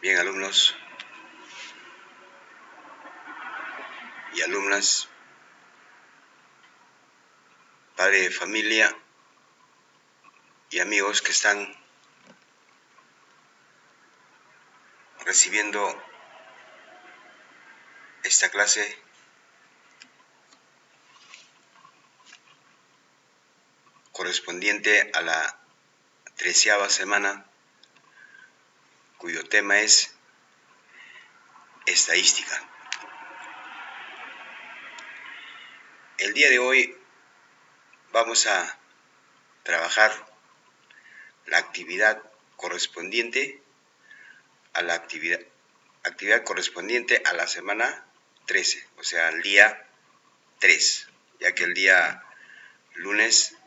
Bien, alumnos y alumnas, padre de familia y amigos que están recibiendo esta clase correspondiente a la 13ª semana, cuyo tema es estadística. El día de hoy vamos a trabajar la actividad correspondiente a la actividad correspondiente a la semana 13, o sea, el día 3, ya que el día lunes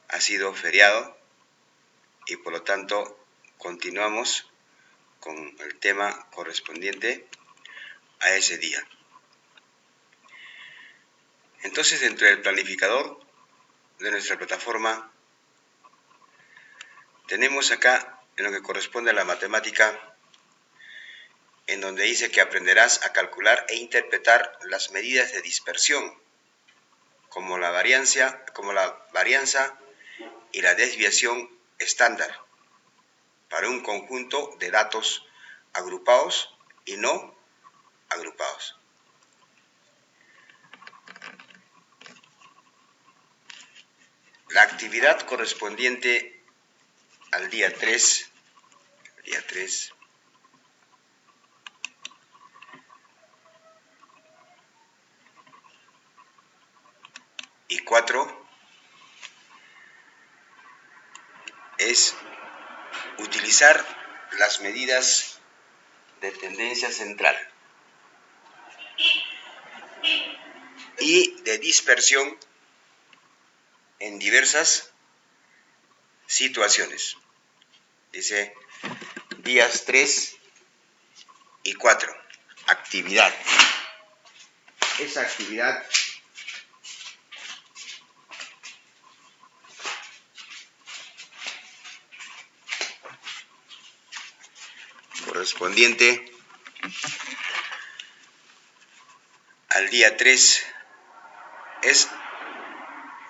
ha sido feriado y por lo tanto continuamos con el tema correspondiente a ese día. Entonces, dentro del planificador de nuestra plataforma, tenemos acá, en lo que corresponde a la matemática, en donde dice que aprenderás a calcular e interpretar las medidas de dispersión, como la varianza y la desviación estándar, para un conjunto de datos agrupados y no agrupados. La actividad correspondiente al día 3, y 4 es utilizar las medidas de tendencia central y de dispersión en diversas situaciones. Dice días 3 y 4, actividad. Esa actividad correspondiente al día 3 es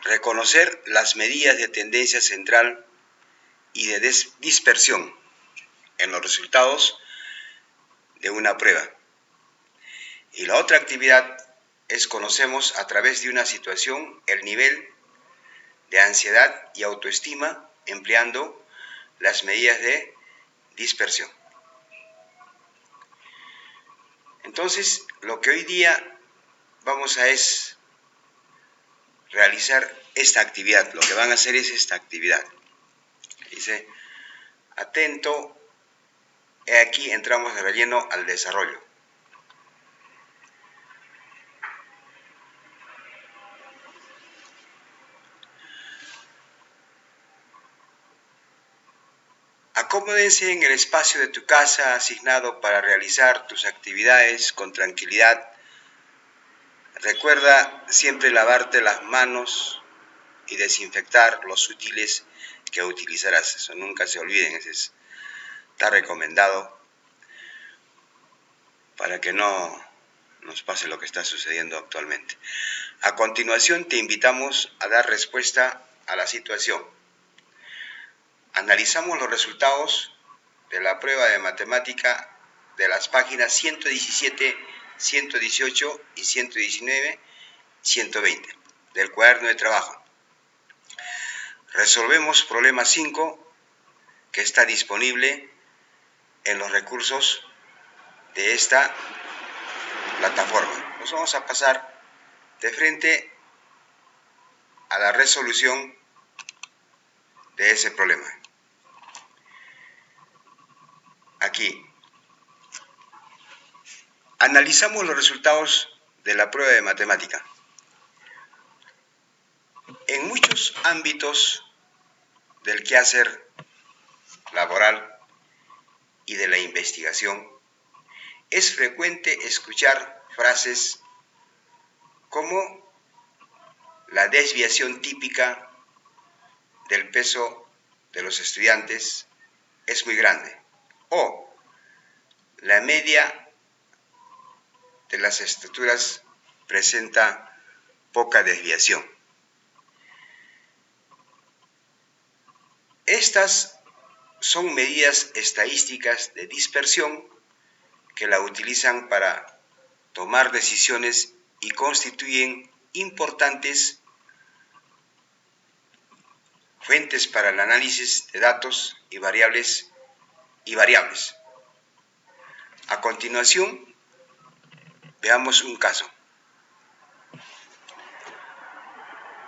reconocer las medidas de tendencia central y de dispersión en los resultados de una prueba. Y la otra actividad es conocemos a través de una situación el nivel de ansiedad y autoestima empleando las medidas de dispersión. Entonces, lo que hoy día vamos a es realizar esta actividad. Lo que van a hacer es esta actividad. Dice, atento, aquí entramos de relleno al desarrollo. Acomódense en el espacio de tu casa asignado para realizar tus actividades con tranquilidad. Recuerda siempre lavarte las manos y desinfectar los útiles que utilizarás. Eso nunca se olviden, está recomendado para que no nos pase lo que está sucediendo actualmente. A continuación te invitamos a dar respuesta a la situación. Analizamos los resultados de la prueba de matemática de las páginas 117, 118 y 119, 120 del cuaderno de trabajo. Resolvemos problema 5 que está disponible en los recursos de esta plataforma. Nos vamos a pasar de frente a la resolución de ese problema. Aquí analizamos los resultados de la prueba de matemática. En muchos ámbitos del quehacer laboral y de la investigación, es frecuente escuchar frases como la desviación típica del peso de los estudiantes es muy grande o la media de las estructuras presenta poca desviación. Estas son medidas estadísticas de dispersión que la utilizan para tomar decisiones y constituyen importantes fuentes para el análisis de datos y variables. A continuación, veamos un caso.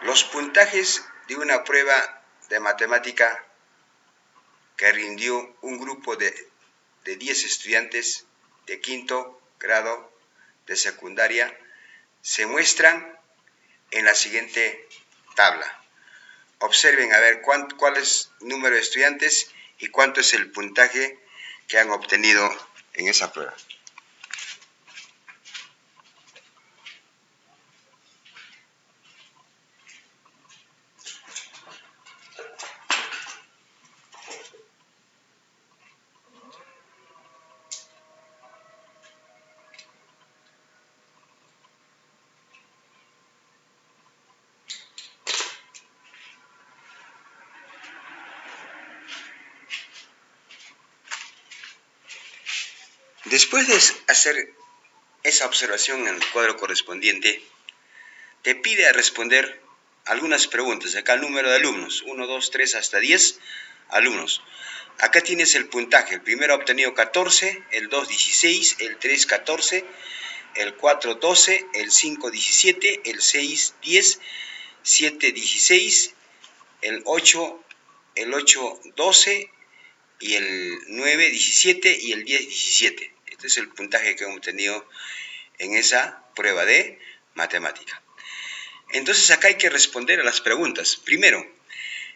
Los puntajes de una prueba de matemática que rindió un grupo de 10 estudiantes de quinto grado de secundaria se muestran en la siguiente tabla. Observen a ver cuál es el número de estudiantes y cuánto es el puntaje que han obtenido en esa prueba. Después de hacer esa observación en el cuadro correspondiente, te pide a responder algunas preguntas. Acá el número de alumnos, 1, 2, 3 hasta 10 alumnos. Acá tienes el puntaje. El primero ha obtenido 14, el 2 16, el 3 14, el 4 12, el 5 17, el 6 10, 7 16, el 8 12 y el 9 17 y el 10 17. Este es el puntaje que hemos obtenido en esa prueba de matemática. Entonces acá hay que responder a las preguntas. Primero,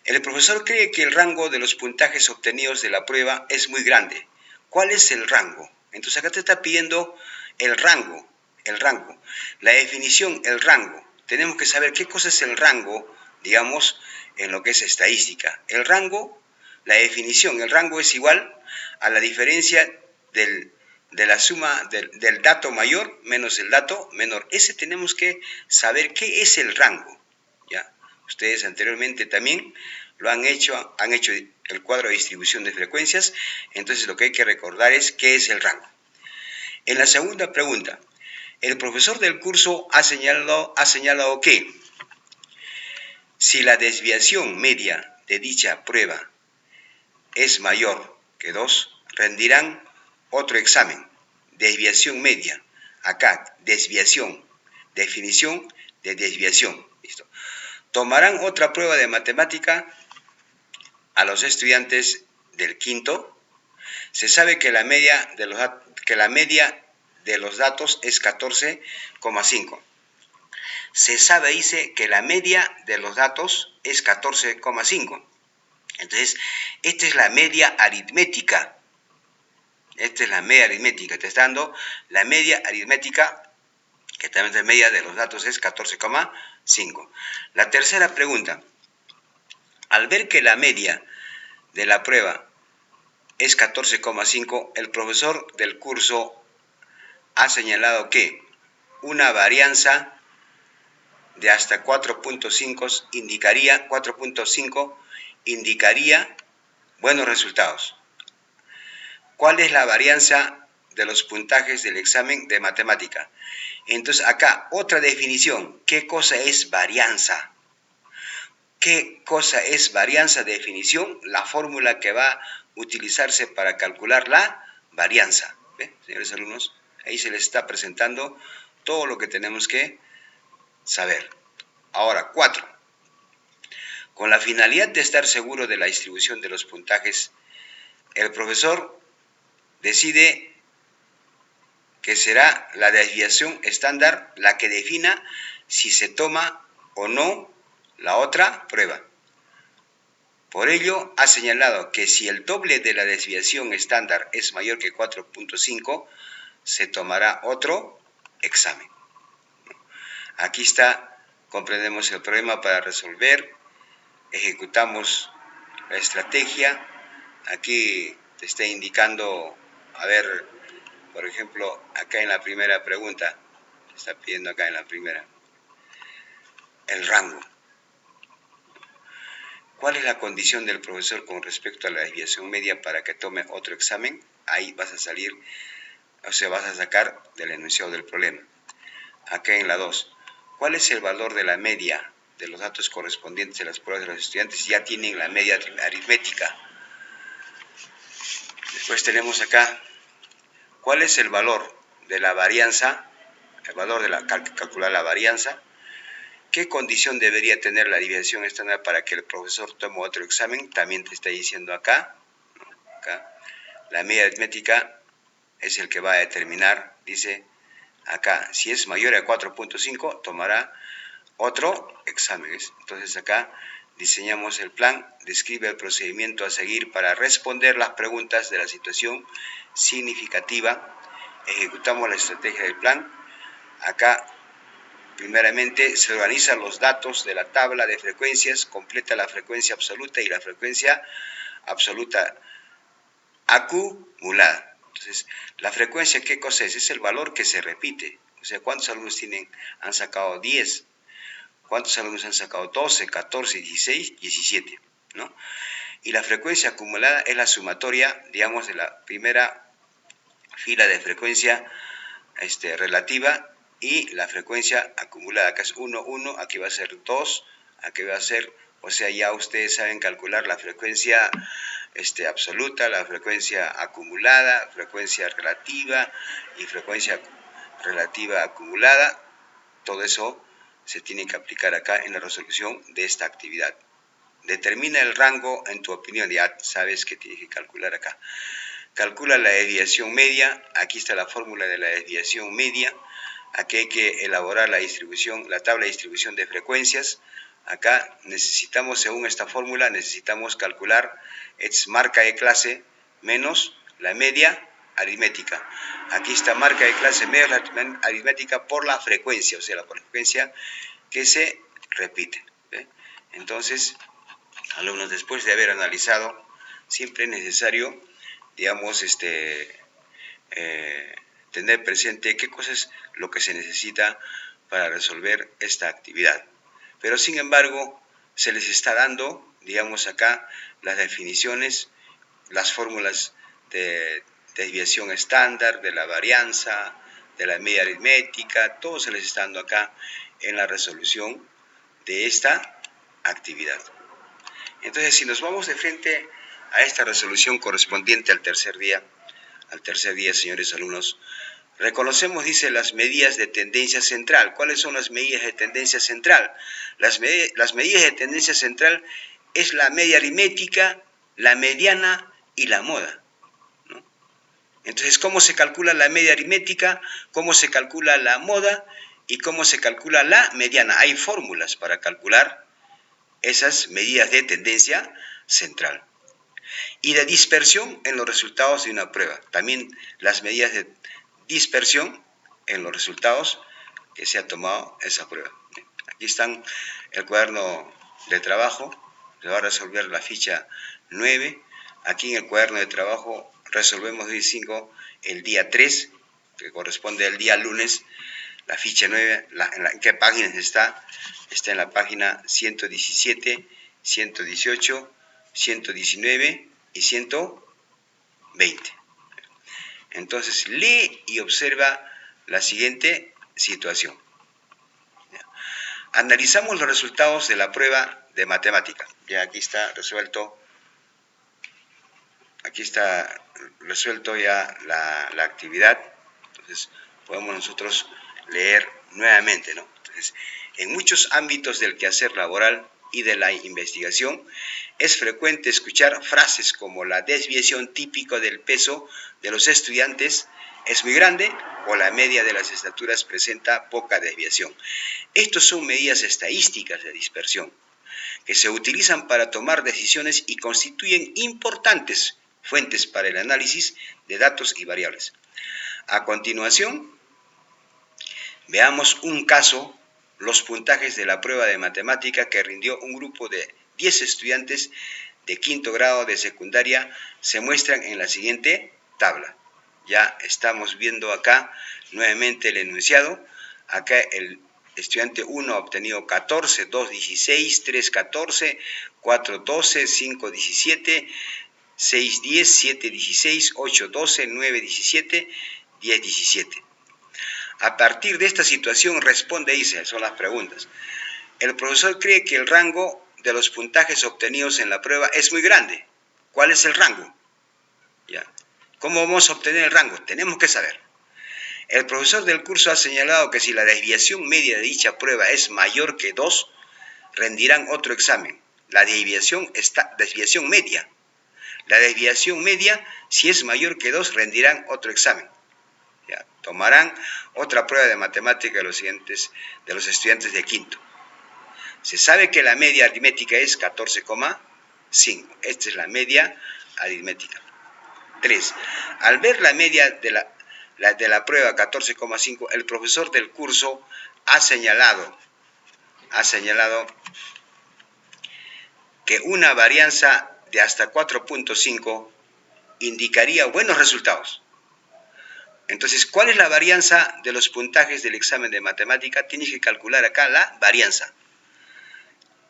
el profesor cree que el rango de los puntajes obtenidos de la prueba es muy grande. ¿Cuál es el rango? Entonces acá te está pidiendo el rango. La definición, el rango. Tenemos que saber qué cosa es el rango, digamos, en lo que es estadística. El rango, la definición, el rango es igual a la diferencia de la suma del dato mayor menos el dato menor. Ese tenemos que saber qué es el rango. ¿Ya? Ustedes anteriormente también lo han hecho el cuadro de distribución de frecuencias, entonces lo que hay que recordar es qué es el rango. En la segunda pregunta, el profesor del curso ha señalado que si la desviación media de dicha prueba es mayor que 2, rendirán otro examen. Desviación media. Acá, desviación. Definición de desviación. ¿Listo? Tomarán otra prueba de matemática a los estudiantes del quinto. Se sabe que la media de los datos es 14,5. Se sabe, dice, que la media de los datos es 14,5. Entonces, esta es la media aritmética. Esta es la media aritmética. Te está dando la media aritmética, que también la media de los datos es 14,5. La tercera pregunta. Al ver que la media de la prueba es 14,5, el profesor del curso ha señalado que una varianza de hasta 4.5 indicaría buenos resultados. ¿Cuál es la varianza de los puntajes del examen de matemática? Entonces acá otra definición. ¿Qué cosa es varianza? ¿Qué cosa es varianza? Definición, la fórmula que va a utilizarse para calcular la varianza. ¿Ve, señores alumnos? Ahí se les está presentando todo lo que tenemos que saber. Ahora, 4. Con la finalidad de estar seguro de la distribución de los puntajes, el profesor decide que será la desviación estándar la que defina si se toma o no la otra prueba. Por ello, ha señalado que si el doble de la desviación estándar es mayor que 4.5, se tomará otro examen. Aquí está, comprendemos el problema para resolver, ejecutamos la estrategia. Aquí te está indicando, a ver, Por ejemplo, acá en la primera pregunta, se está pidiendo acá en la primera, el rango. ¿Cuál es la condición del profesor con respecto a la desviación media para que tome otro examen? Ahí vas a salir, o sea, vas a sacar del enunciado del problema. Acá en la 2, ¿cuál es el valor de la media de los datos correspondientes a las pruebas de los estudiantes? Ya tienen la media aritmética. Después tenemos acá, ¿cuál es el valor de la varianza? El valor de calcular la varianza. ¿Qué condición debería tener la desviación estándar para que el profesor tome otro examen? También te está diciendo acá, acá. La media aritmética es el que va a determinar, dice acá, si es mayor a 4.5, tomará otro examen. Entonces acá diseñamos el plan, describe el procedimiento a seguir para responder las preguntas de la situación significativa, ejecutamos la estrategia del plan. Acá primeramente se organizan los datos de la tabla de frecuencias, completa la frecuencia absoluta y la frecuencia absoluta acumulada. Entonces, la frecuencia, ¿qué cosa es? Es el valor que se repite. O sea, ¿cuántos alumnos han sacado 10? ¿Cuántos alumnos han sacado 12, 14, 16, 17? ¿No? Y la frecuencia acumulada es la sumatoria, digamos, de la primera fila de frecuencia relativa y la frecuencia acumulada. Acá es 1, 1, aquí va a ser 2, aquí va a ser, o sea, ya ustedes saben calcular la frecuencia absoluta, la frecuencia acumulada, frecuencia relativa y frecuencia relativa acumulada. Todo eso se tiene que aplicar acá en la resolución de esta actividad. Determina el rango en tu opinión, ya sabes que tienes que calcular acá. Calcula la desviación media, aquí está la fórmula de la desviación media, aquí hay que elaborar la tabla de distribución de frecuencias. Acá necesitamos, según esta fórmula, necesitamos calcular marca de clase menos la media aritmética. Aquí está marca de clase menos la aritmética por la frecuencia, o sea, la frecuencia que se repite. Entonces, alumnos, después de haber analizado, siempre es necesario, digamos, tener presente qué cosa es lo que se necesita para resolver esta actividad. Pero sin embargo, se les está dando, digamos acá, las definiciones, las fórmulas de desviación estándar, de la varianza, de la media aritmética, todo se les está dando acá en la resolución de esta actividad. Entonces, si nos vamos de frente a esta resolución correspondiente al tercer día, señores alumnos, reconocemos, dice, las medidas de tendencia central. ¿Cuáles son las medidas de tendencia central? Las medidas de tendencia central es la media aritmética, la mediana y la moda, ¿no? Entonces, ¿cómo se calcula la media aritmética? ¿Cómo se calcula la moda? ¿Y cómo se calcula la mediana? Hay fórmulas para calcular esas medidas de tendencia central. Y de dispersión en los resultados de una prueba. También las medidas de dispersión en los resultados que se ha tomado esa prueba. Aquí están el cuaderno de trabajo, se va a resolver la ficha 9. Aquí en el cuaderno de trabajo resolvemos hoy 5 el día 3, que corresponde al día lunes. La ficha 9, ¿en qué páginas está? Está en la página 117, 118, 119 y 120. Entonces, lee y observa la siguiente situación. Analizamos los resultados de la prueba de matemática. Ya aquí está resuelto. Aquí está resuelto ya la actividad. Entonces, podemos nosotros leer nuevamente, ¿no? Entonces, en muchos ámbitos del quehacer laboral y de la investigación, es frecuente escuchar frases como la desviación típica del peso de los estudiantes es muy grande o la media de las estaturas presenta poca desviación. Estas son medidas estadísticas de dispersión que se utilizan para tomar decisiones y constituyen importantes fuentes para el análisis de datos y variables. A continuación, veamos un caso, los puntajes de la prueba de matemática que rindió un grupo de 10 estudiantes de quinto grado de secundaria se muestran en la siguiente tabla. Ya estamos viendo acá nuevamente el enunciado. Acá el estudiante 1 ha obtenido 14, 2, 16, 3, 14, 4, 12, 5, 17, 6, 10, 7, 16, 8, 12, 9, 17, 10, 17. A partir de esta situación responde y dice, son las preguntas. El profesor cree que el rango de los puntajes obtenidos en la prueba es muy grande. ¿Cuál es el rango? ¿Ya? ¿Cómo vamos a obtener el rango? Tenemos que saber. El profesor del curso ha señalado que si la desviación media de dicha prueba es mayor que 2, rendirán otro examen. La desviación media. La desviación media, si es mayor que 2, rendirán otro examen. ¿Ya? Tomarán otra prueba de matemática de los estudiantes de quinto. Se sabe que la media aritmética es 14,5. Esta es la media aritmética. 3. Al ver la media de la prueba 14,5, el profesor del curso ha señalado que una varianza de hasta 4,5 indicaría buenos resultados. Entonces, ¿cuál es la varianza de los puntajes del examen de matemática? Tienes que calcular acá la varianza.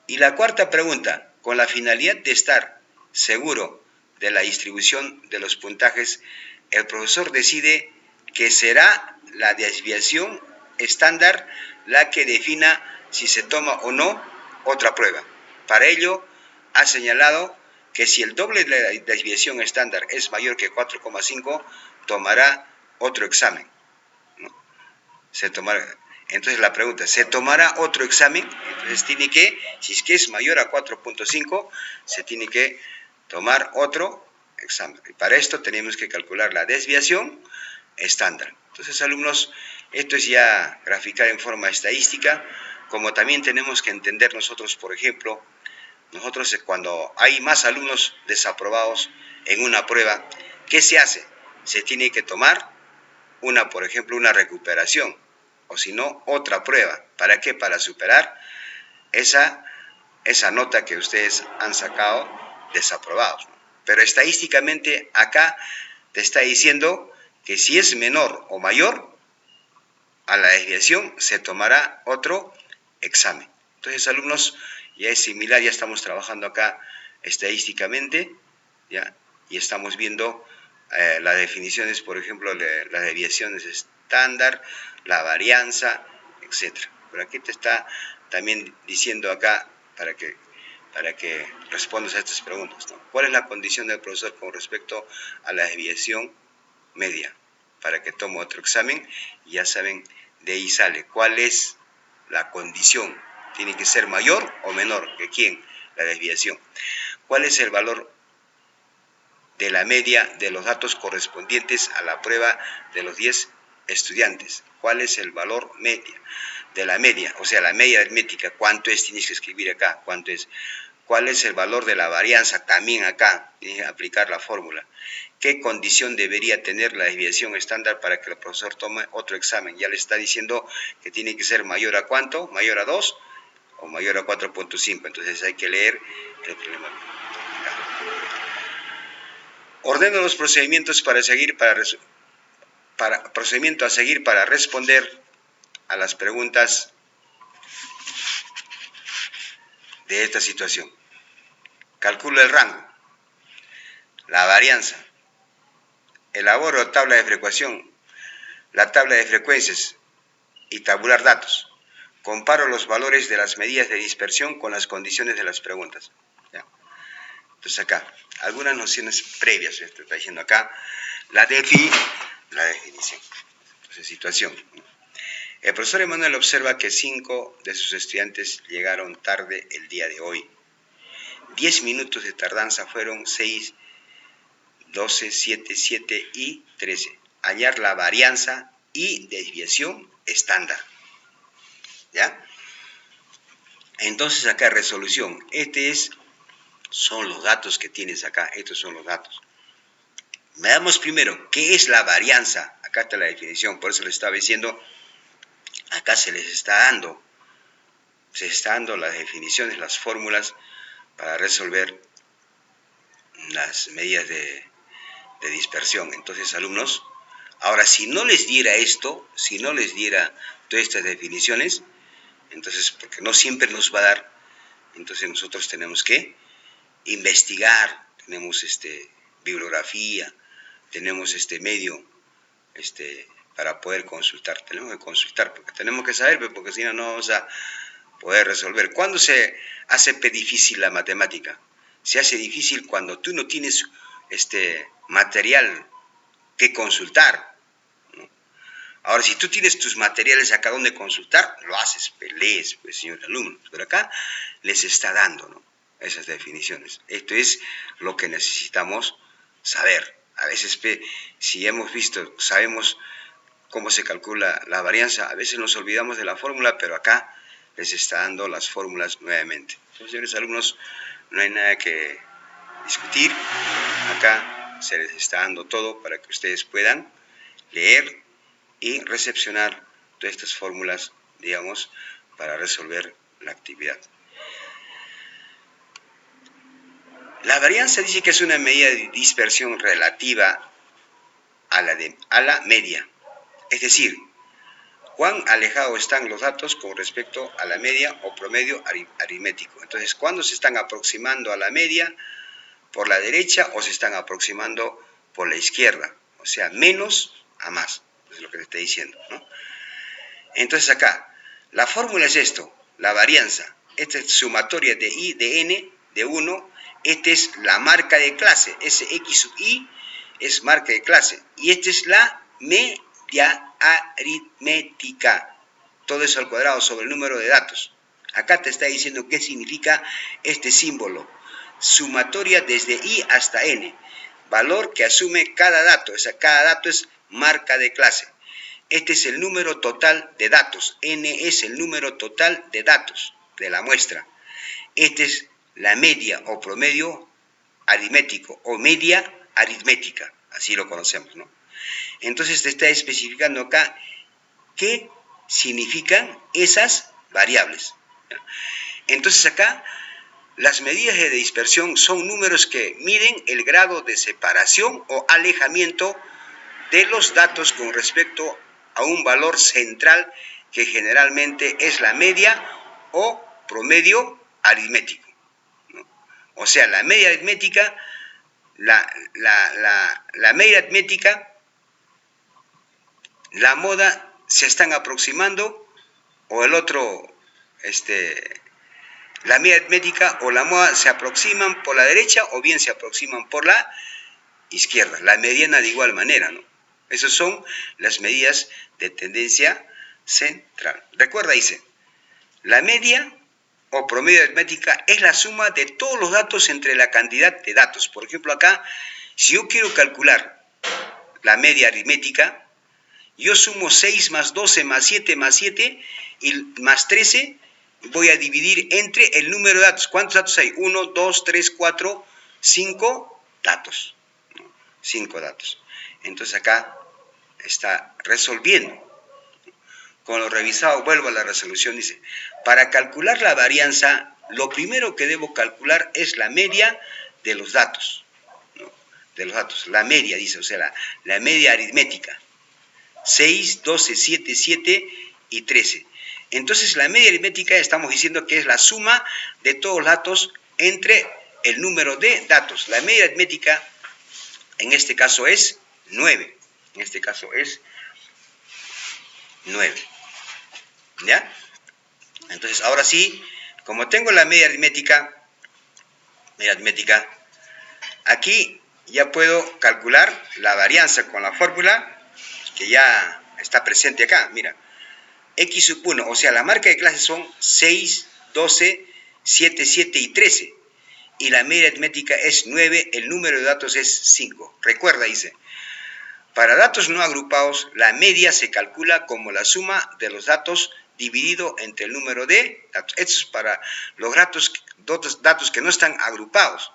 Y la cuarta pregunta, con la finalidad de estar seguro de la distribución de los puntajes, el profesor decide que será la desviación estándar la que defina si se toma o no otra prueba. Para ello, ha señalado que si el doble de la desviación estándar es mayor que 4,5, tomará otro examen. ¿No? Entonces la pregunta, ¿se tomará otro examen? Entonces tiene que, si es que es mayor a 4,5, se tiene que tomar otro examen. Y para esto tenemos que calcular la desviación estándar. Entonces, alumnos, esto es ya graficar en forma estadística, como también tenemos que entender nosotros, por ejemplo, nosotros cuando hay más alumnos desaprobados en una prueba, ¿qué se hace? Se tiene que tomar por ejemplo, una recuperación, o si no, otra prueba. ¿Para qué? Para superar esa nota que ustedes han sacado desaprobados. Pero estadísticamente acá te está diciendo que si es menor o mayor a la desviación, se tomará otro examen. Entonces, alumnos, ya es similar, ya estamos trabajando acá estadísticamente, ¿ya? Y estamos viendo las definiciones, por ejemplo, las desviaciones estándar, la varianza, etc. Pero aquí te está también diciendo acá para que respondas a estas preguntas, ¿no? ¿Cuál es la condición del profesor con respecto a la desviación media? Para que tome otro examen, y ya saben, de ahí sale cuál es la condición. Tiene que ser mayor o menor que quién, la desviación. ¿Cuál es el valor de la media de los datos correspondientes a la prueba de los 10 estudiantes? ¿Cuál es el valor media de la media? O sea, la media aritmética, ¿cuánto es? Tienes que escribir acá, ¿cuánto es? ¿Cuál es el valor de la varianza? También acá, tienes que aplicar la fórmula. ¿Qué condición debería tener la desviación estándar para que el profesor tome otro examen? Ya le está diciendo que tiene que ser mayor a ¿cuánto? ¿Mayor a 2 o mayor a 4,5? Entonces hay que leer el problema. Ordeno los procedimientos procedimiento a seguir para responder a las preguntas de esta situación. Calculo el rango, la varianza, elaboro tabla de frecuenciación, la tabla de frecuencias y tabular datos. Comparo los valores de las medidas de dispersión con las condiciones de las preguntas. ¿Ya? Entonces acá, algunas nociones previas, esto está diciendo acá, la definición. Entonces, situación. El profesor Emanuel observa que 5 de sus estudiantes llegaron tarde el día de hoy. 10 minutos de tardanza fueron 6, 12, 7, 7 y 13. Hallar la varianza y desviación estándar. ¿Ya? Entonces acá resolución. Son los datos que tienes acá. Estos son los datos. Veamos primero, ¿qué es la varianza? Acá está la definición, por eso les estaba diciendo, acá se está dando las definiciones, las fórmulas para resolver las medidas de dispersión. Entonces, alumnos, Ahora, si no les diera esto, si no les diera todas estas definiciones, entonces, porque no siempre nos va a dar, entonces nosotros tenemos que investigar, tenemos bibliografía, tenemos medio para poder consultar, tenemos que consultar, porque tenemos que saber, porque si no, no vamos a poder resolver. ¿Cuándo se hace difícil la matemática? Se hace difícil cuando tú no tienes material que consultar, ¿no? Ahora, si tú tienes tus materiales acá donde consultar, lo haces, lees, pues, señores alumnos, pero acá les está dando, ¿no?, esas definiciones. Esto es lo que necesitamos saber. A veces, si hemos visto, sabemos cómo se calcula la varianza, a veces nos olvidamos de la fórmula, pero acá les está dando las fórmulas nuevamente. Entonces, señores alumnos, no hay nada que discutir. Acá se les está dando todo para que ustedes puedan leer y recepcionar todas estas fórmulas, digamos, para resolver la actividad. La varianza dice que es una medida de dispersión relativa a la media. Es decir, cuán alejados están los datos con respecto a la media o promedio aritmético. Entonces, ¿cuándo se están aproximando a la media por la derecha o se están aproximando por la izquierda? O sea, menos a más, es lo que te estoy diciendo, ¿no? Entonces acá, la fórmula es esto, la varianza. Esta es sumatoria de i de n de 1. Esta es la marca de clase, Sx sub i es marca de clase. Y esta es la media aritmética. Todo eso al cuadrado sobre el número de datos. Acá te está diciendo qué significa este símbolo. Sumatoria desde i hasta n. Valor que asume cada dato. O sea, cada dato es marca de clase. Este es el número total de datos. N es el número total de datos de la muestra. Esta es la media o promedio aritmético o media aritmética. Así lo conocemos, ¿no? Entonces te está especificando acá qué significan esas variables. Entonces acá las medidas de dispersión son números que miden el grado de separación o alejamiento de los datos con respecto a un valor central que generalmente es la media o promedio aritmético, ¿no? O sea, la media aritmética, la media aritmética, la moda se están aproximando, o el otro, la media aritmética o la moda se aproximan por la derecha o bien se aproximan por la izquierda. La mediana de igual manera, ¿no? Esas son las medidas de tendencia central. Recuerda, dice, la media o promedio aritmética es la suma de todos los datos entre la cantidad de datos. Por ejemplo, acá, si yo quiero calcular la media aritmética, yo sumo 6 más 12 más 7 más 7 y más 13, voy a dividir entre el número de datos. ¿Cuántos datos hay? 1, 2, 3, 4, 5 datos. 5 datos. Entonces acá está resolviendo. Con lo revisado, vuelvo a la resolución, dice, para calcular la varianza, lo primero que debo calcular es la media de los datos, ¿no? De los datos, la media, dice, o sea, la media aritmética. 6, 12, 7, 7 y 13. Entonces, la media aritmética estamos diciendo que es la suma de todos los datos entre el número de datos. La media aritmética, en este caso, es 9. En este caso es 9. ¿Ya? Entonces, ahora sí, como tengo la media aritmética, aquí ya puedo calcular la varianza con la fórmula que ya está presente acá. Mira, x sub 1, o sea, la marca de clase son 6, 12, 7, 7 y 13. Y la media aritmética es 9, el número de datos es 5. Recuerda, dice, para datos no agrupados, la media se calcula como la suma de los datos dividido entre el número de datos. Esto es para los datos que no están agrupados.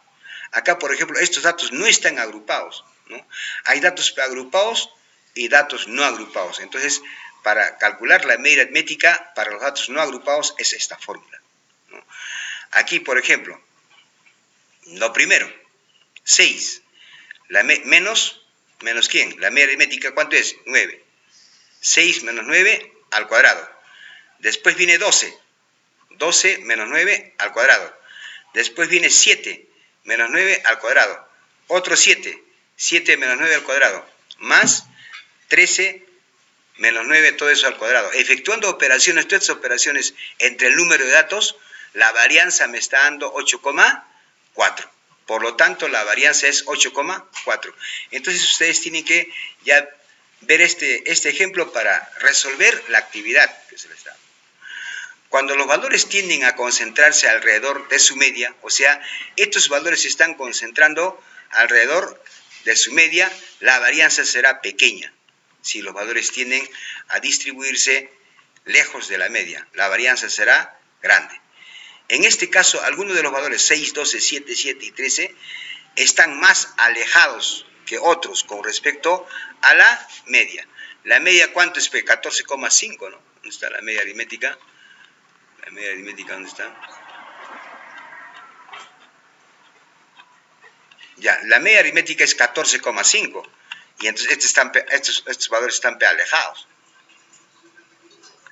Acá, por ejemplo, estos datos no están agrupados, ¿no? Hay datos agrupados y datos no agrupados. Entonces, para calcular la media aritmética para los datos no agrupados es esta fórmula, ¿no? Aquí, por ejemplo, lo primero, 6 menos ¿Menos quién? La media aritmética, ¿cuánto es? 9. 6 menos 9 al cuadrado. Después viene 12. 12 menos 9 al cuadrado. Después viene 7 menos 9 al cuadrado. Otro 7. 7 menos 9 al cuadrado. Más 13 menos 9, todo eso al cuadrado. Efectuando operaciones, todas estas operaciones entre el número de datos, la varianza me está dando 8,4. Por lo tanto, la varianza es 8,4. Entonces, ustedes tienen que ya ver este ejemplo para resolver la actividad que se les da. Cuando los valores tienden a concentrarse alrededor de su media, o sea, estos valores se están concentrando alrededor de su media, la varianza será pequeña. Si los valores tienden a distribuirse lejos de la media, la varianza será grande. En este caso, algunos de los valores 6, 12, 7, 7 y 13 están más alejados que otros con respecto a la media. La media, ¿cuánto es? 14,5, ¿no? ¿Dónde está la media aritmética? La media aritmética, ¿dónde está? Ya, la media aritmética es 14,5. Y entonces estos valores están alejados.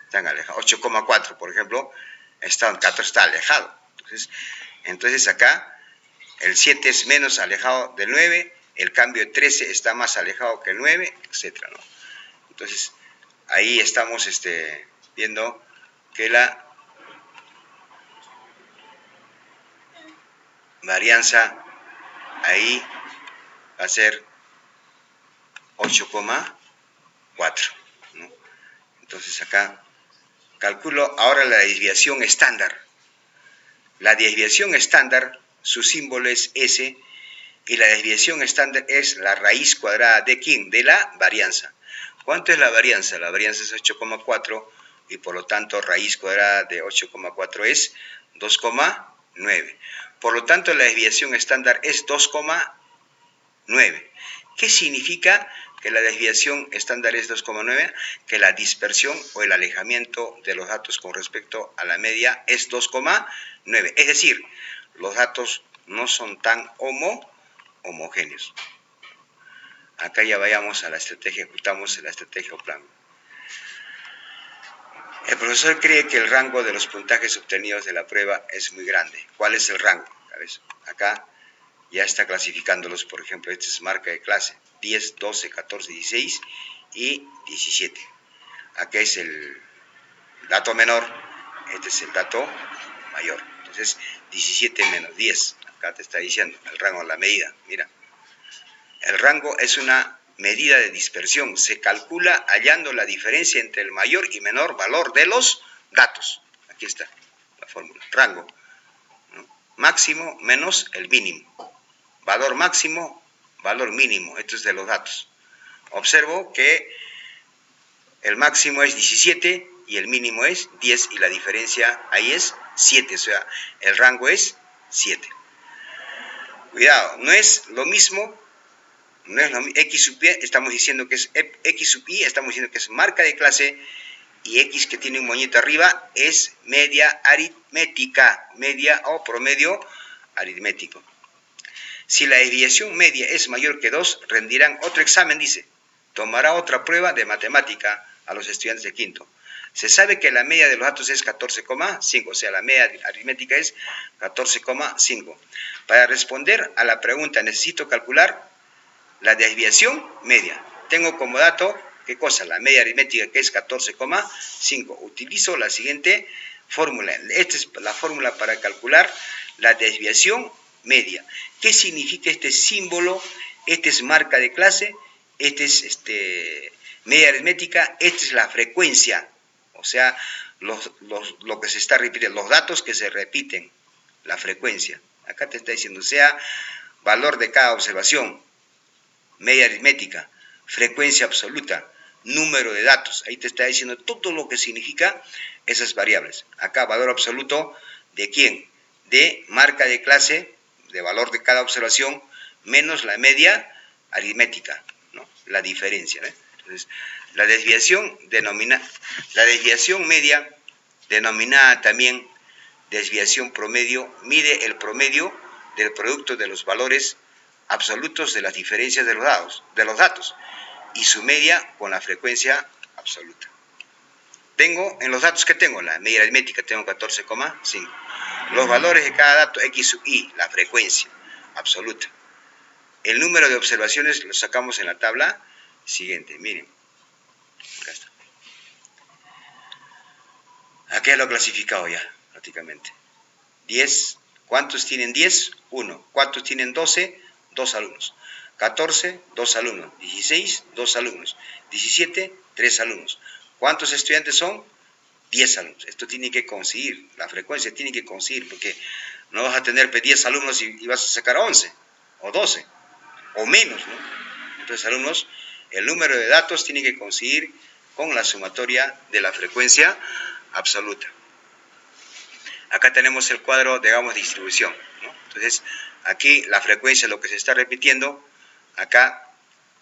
Están alejados. 8,4, por ejemplo, 14 está alejado. Entonces acá el 7 es menos alejado del 9, el cambio de 13 está más alejado que el 9, etc., ¿no? Entonces ahí estamos viendo que la varianza ahí va a ser 8,4, ¿no? Entonces acá calculo ahora la desviación estándar. La desviación estándar, su símbolo es S, y la desviación estándar es la raíz cuadrada de ¿quién? De la varianza. ¿Cuánto es la varianza? La varianza es 8,4 y por lo tanto raíz cuadrada de 8,4 es 2,9. Por lo tanto la desviación estándar es 2,9. ¿Qué significa que la desviación estándar es 2,9? Que la dispersión o el alejamiento de los datos con respecto a la media es 2,9. Es decir, los datos no son tan homogéneos. Acá ya vayamos a la estrategia, ejecutamos la estrategia o plan. El profesor cree que el rango de los puntajes obtenidos de la prueba es muy grande. ¿Cuál es el rango? Acá ya está clasificándolos, por ejemplo, esta es marca de clase, 10, 12, 14, 16 y 17. Acá es el dato menor, este es el dato mayor. Entonces, 17 menos 10, acá te está diciendo el rango, la medida, mira. El rango es una medida de dispersión, se calcula hallando la diferencia entre el mayor y menor valor de los datos. Aquí está la fórmula, rango, ¿no? Máximo menos el mínimo. Valor máximo, valor mínimo, esto es de los datos. Observo que el máximo es 17 y el mínimo es 10 y la diferencia ahí es 7, o sea, el rango es 7. Cuidado, no es lo mismo, X sub Y, estamos diciendo que es X sub Y, estamos diciendo que es marca de clase y X que tiene un moñito arriba es media aritmética, media o promedio aritmético. Si la desviación media es mayor que 2, rendirán otro examen, dice. Tomará otra prueba de matemática a los estudiantes de quinto. Se sabe que la media de los datos es 14,5, o sea, la media aritmética es 14,5. Para responder a la pregunta necesito calcular la desviación media. Tengo como dato, ¿qué cosa? La media aritmética que es 14,5. Utilizo la siguiente fórmula. Esta es la fórmula para calcular la desviación media. ¿Qué significa este símbolo? Este es marca de clase, este es media aritmética, esta es la frecuencia, o sea, lo que se está repitiendo, los datos que se repiten, la frecuencia. Acá te está diciendo, sea valor de cada observación, media aritmética, frecuencia absoluta, número de datos. Ahí te está diciendo todo lo que significa esas variables. Acá valor absoluto, ¿de quién? De marca de clase, de valor de cada observación, menos la media aritmética, ¿no? La diferencia, ¿no? Entonces, la desviación media, denominada también desviación promedio, mide el promedio del producto de los valores absolutos de las diferencias de los datos y su media con la frecuencia absoluta. Tengo, en los datos que tengo, la media aritmética tengo 14,5. Los valores de cada dato, x sub i, la frecuencia absoluta. El número de observaciones lo sacamos en la tabla siguiente. Miren, acá está. Aquí lo he clasificado ya, prácticamente. 10, ¿cuántos tienen 10? 1. ¿Cuántos tienen 12? 2 alumnos. 14, 2 alumnos. 16, 2 alumnos. 17, 3 alumnos. ¿Cuántos estudiantes son? 10 alumnos. Esto tiene que coincidir, la frecuencia tiene que coincidir, porque no vas a tener 10 alumnos y vas a sacar 11 o 12 o menos, ¿no? Entonces, alumnos, el número de datos tiene que coincidir con la sumatoria de la frecuencia absoluta. Acá tenemos el cuadro, digamos, de distribución, ¿no? Entonces, aquí la frecuencia es lo que se está repitiendo. Acá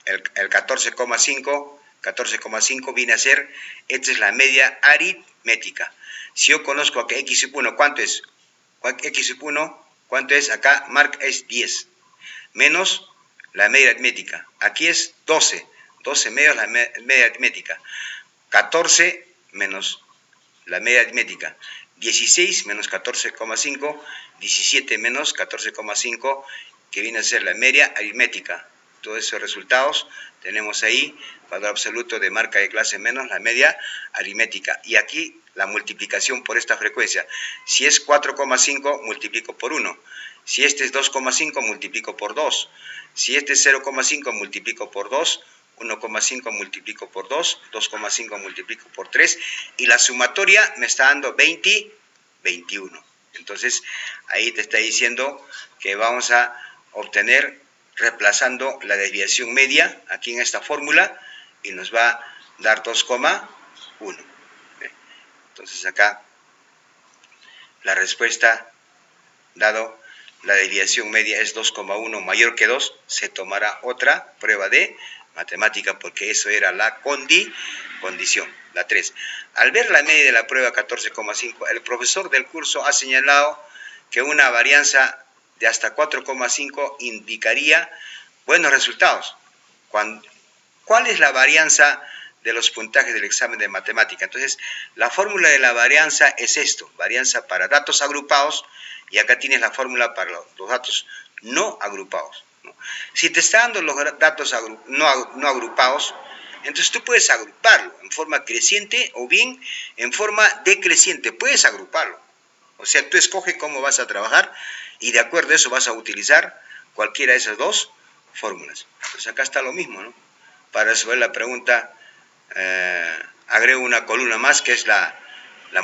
el 14,5 viene a ser, esta es la media aritmética. Si yo conozco acá x sub 1, ¿cuánto es? X sub 1, ¿cuánto es? Acá marca es 10, menos la media aritmética. Aquí es 12, 12 medios la media aritmética. 14 menos la media aritmética. 16 menos 14,5, 17 menos 14,5, que viene a ser la media aritmética. Todos esos resultados tenemos ahí, valor absoluto de marca de clase menos la media aritmética. Y aquí la multiplicación por esta frecuencia. Si es 4,5, multiplico por 1. Si este es 2,5, multiplico por 2. Si este es 0,5, multiplico por 2. 1,5 multiplico por 2, 2,5 multiplico por 3, y la sumatoria me está dando 21. Entonces, ahí te está diciendo que vamos a obtener reemplazando la desviación media aquí en esta fórmula, y nos va a dar 2,1. Entonces, acá la respuesta, dado la desviación media es 2,1 mayor que 2, se tomará otra prueba de matemática, porque eso era la condición, la 3. Al ver la media de la prueba 14,5, el profesor del curso ha señalado que una varianza de hasta 4,5 indicaría buenos resultados. ¿Cuál es la varianza de los puntajes del examen de matemática? Entonces, la fórmula de la varianza es esto, varianza para datos agrupados, y acá tienes la fórmula para los datos no agrupados, ¿no? Si te está dando los datos no agrupados, entonces tú puedes agruparlo en forma creciente o bien en forma decreciente, puedes agruparlo. O sea, tú escoges cómo vas a trabajar y de acuerdo a eso vas a utilizar cualquiera de esas dos fórmulas. Entonces acá está lo mismo, ¿no? Para resolver la pregunta, agrego una columna más que es la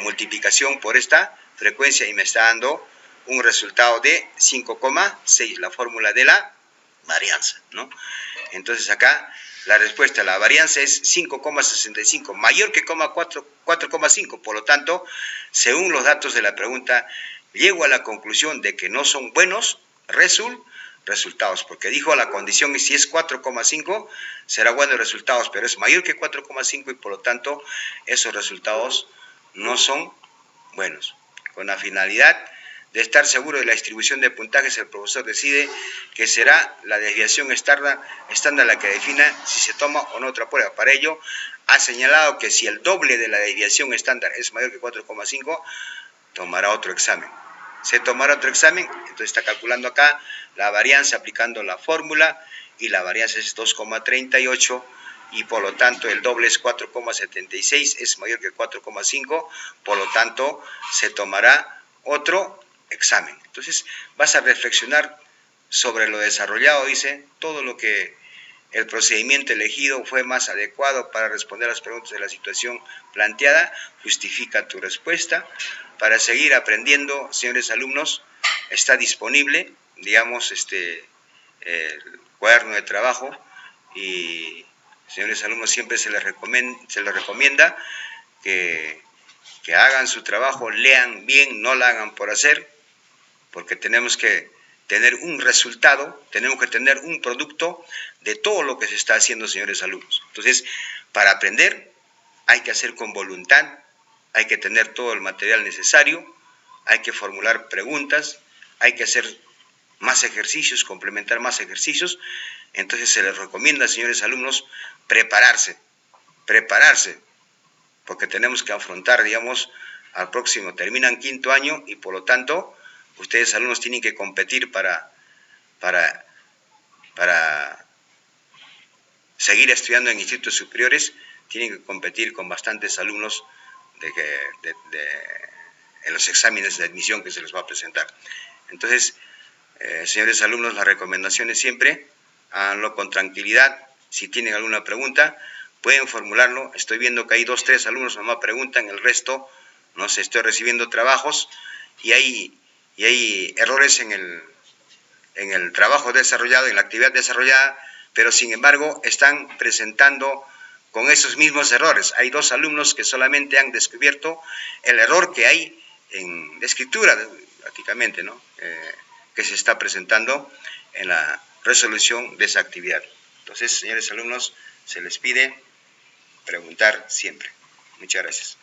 multiplicación por esta frecuencia y me está dando un resultado de 5,6, la fórmula de la varianza, ¿no? Entonces acá la respuesta, la varianza es 5,65, mayor que 4,5, por lo tanto, según los datos de la pregunta, llego a la conclusión de que no son buenos resultados, porque dijo la condición si es 4,5 será buenos resultados, pero es mayor que 4,5 y por lo tanto esos resultados no son buenos. Con la finalidad de estar seguro de la distribución de puntajes, el profesor decide que será la desviación estándar la que defina si se toma o no otra prueba. Para ello, ha señalado que si el doble de la desviación estándar es mayor que 4,5, tomará otro examen. Se tomará otro examen, entonces está calculando acá la varianza aplicando la fórmula, y la varianza es 2,38, y por lo tanto el doble es 4,76, es mayor que 4,5, por lo tanto se tomará otro examen. Entonces vas a reflexionar sobre lo desarrollado, dice, todo lo que el procedimiento elegido fue más adecuado para responder a las preguntas de la situación planteada, justifica tu respuesta. Para seguir aprendiendo, señores alumnos, está disponible, digamos, el cuaderno de trabajo, y señores alumnos, siempre se les recomienda que hagan su trabajo, lean bien, no la hagan por hacer, porque tenemos que tener un resultado, tenemos que tener un producto de todo lo que se está haciendo, señores alumnos. Entonces, para aprender hay que hacer con voluntad, hay que tener todo el material necesario, hay que formular preguntas, hay que hacer más ejercicios, complementar más ejercicios. Entonces se les recomienda, señores alumnos, prepararse, porque tenemos que afrontar, digamos, al próximo, terminan quinto año y por lo tanto, ustedes alumnos tienen que competir para seguir estudiando en institutos superiores, tienen que competir con bastantes alumnos en los exámenes de admisión que se les va a presentar. Entonces, señores alumnos, las recomendaciones siempre, háganlo con tranquilidad. Si tienen alguna pregunta, pueden formularlo. Estoy viendo que hay 2 o 3 alumnos nomás preguntan, el resto no sé, estoy recibiendo trabajos y hay errores en el trabajo desarrollado, en la actividad desarrollada, pero sin embargo están presentando con esos mismos errores. Hay 2 alumnos que solamente han descubierto el error que hay en la escritura, prácticamente, ¿no? Que se está presentando en la resolución de esa actividad. Entonces, señores alumnos, se les pide preguntar siempre. Muchas gracias.